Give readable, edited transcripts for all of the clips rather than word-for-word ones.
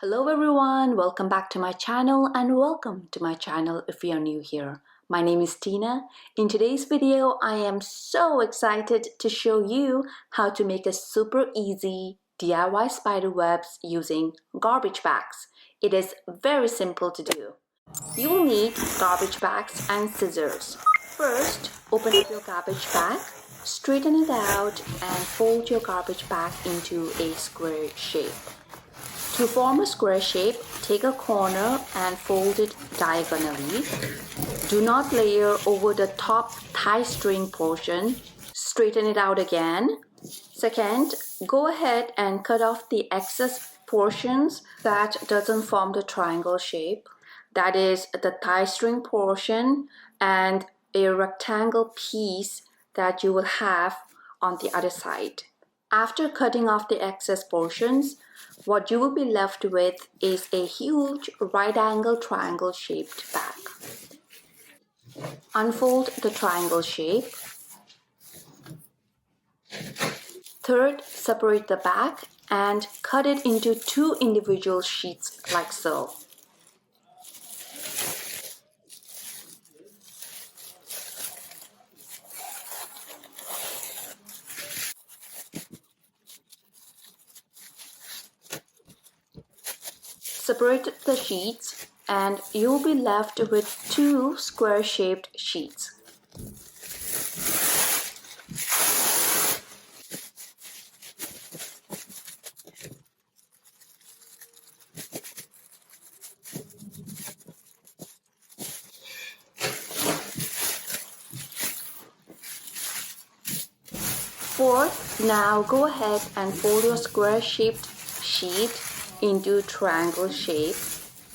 Hello everyone, welcome back to my channel and welcome to my channel if you are new here. My name is Tina. In today's video, I am so excited to show you how to make a super easy DIY spider webs using garbage bags. It is very simple to do. You will need garbage bags and scissors. First, open up your garbage bag, straighten it out and fold your garbage bag into a square shape. To form a square shape, take a corner and fold it diagonally. Do not layer over the top tie string portion. Straighten it out again. Second, go ahead and cut off the excess portions that doesn't form the triangle shape. That is the tie string portion and a rectangle piece that you will have on the other side. After cutting off the excess portions, what you will be left with is a huge right-angle triangle shaped bag. Unfold the triangle shape. Third, separate the bag and cut it into two individual sheets like so. Separate the sheets and you'll be left with two square-shaped sheets. Fourth, now go ahead and fold your square-shaped sheet into triangle shape.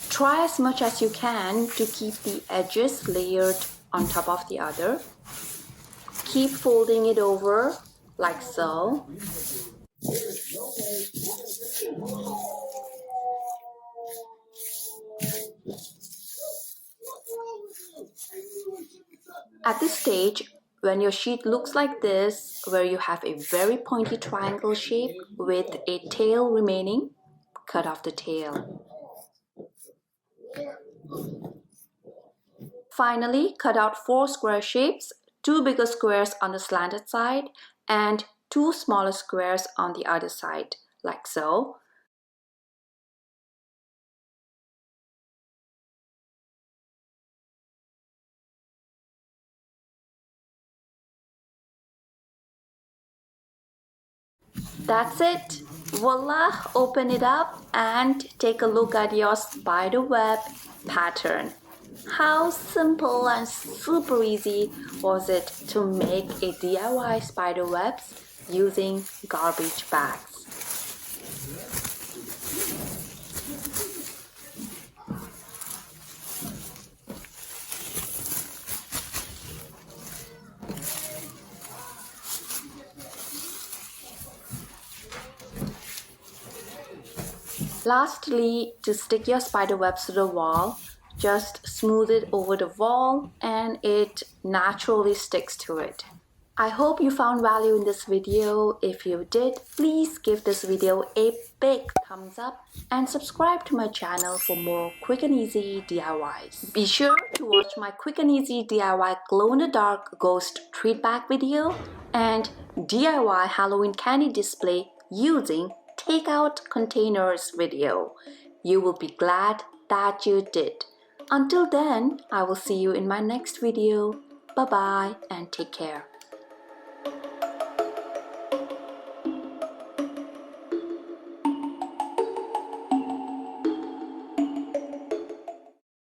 Try as much as you can to keep the edges layered on top of the other. Keep folding it over like so. At this stage, when your sheet looks like this, where you have a very pointy triangle shape with a tail remaining, cut off the tail. Finally, cut out 4 square shapes, 2 bigger squares on the slanted side and 2 smaller squares on the other side, like so. That's it. Voila! Open it up and take a look at your spider web pattern. How simple and super easy was it to make a DIY spider webs using garbage bags? Lastly, to stick your spider webs to the wall, just smooth it over the wall and it naturally sticks to it. I hope you found value in this video. If you did, please give this video a big thumbs up and subscribe to my channel for more quick and easy DIYs. Be sure to watch my quick and easy DIY glow-in-the-dark ghost treat bag video and DIY Halloween candy display using takeout containers video. You will be glad that you did. Until then, I will see you in my next video. Bye bye and take care.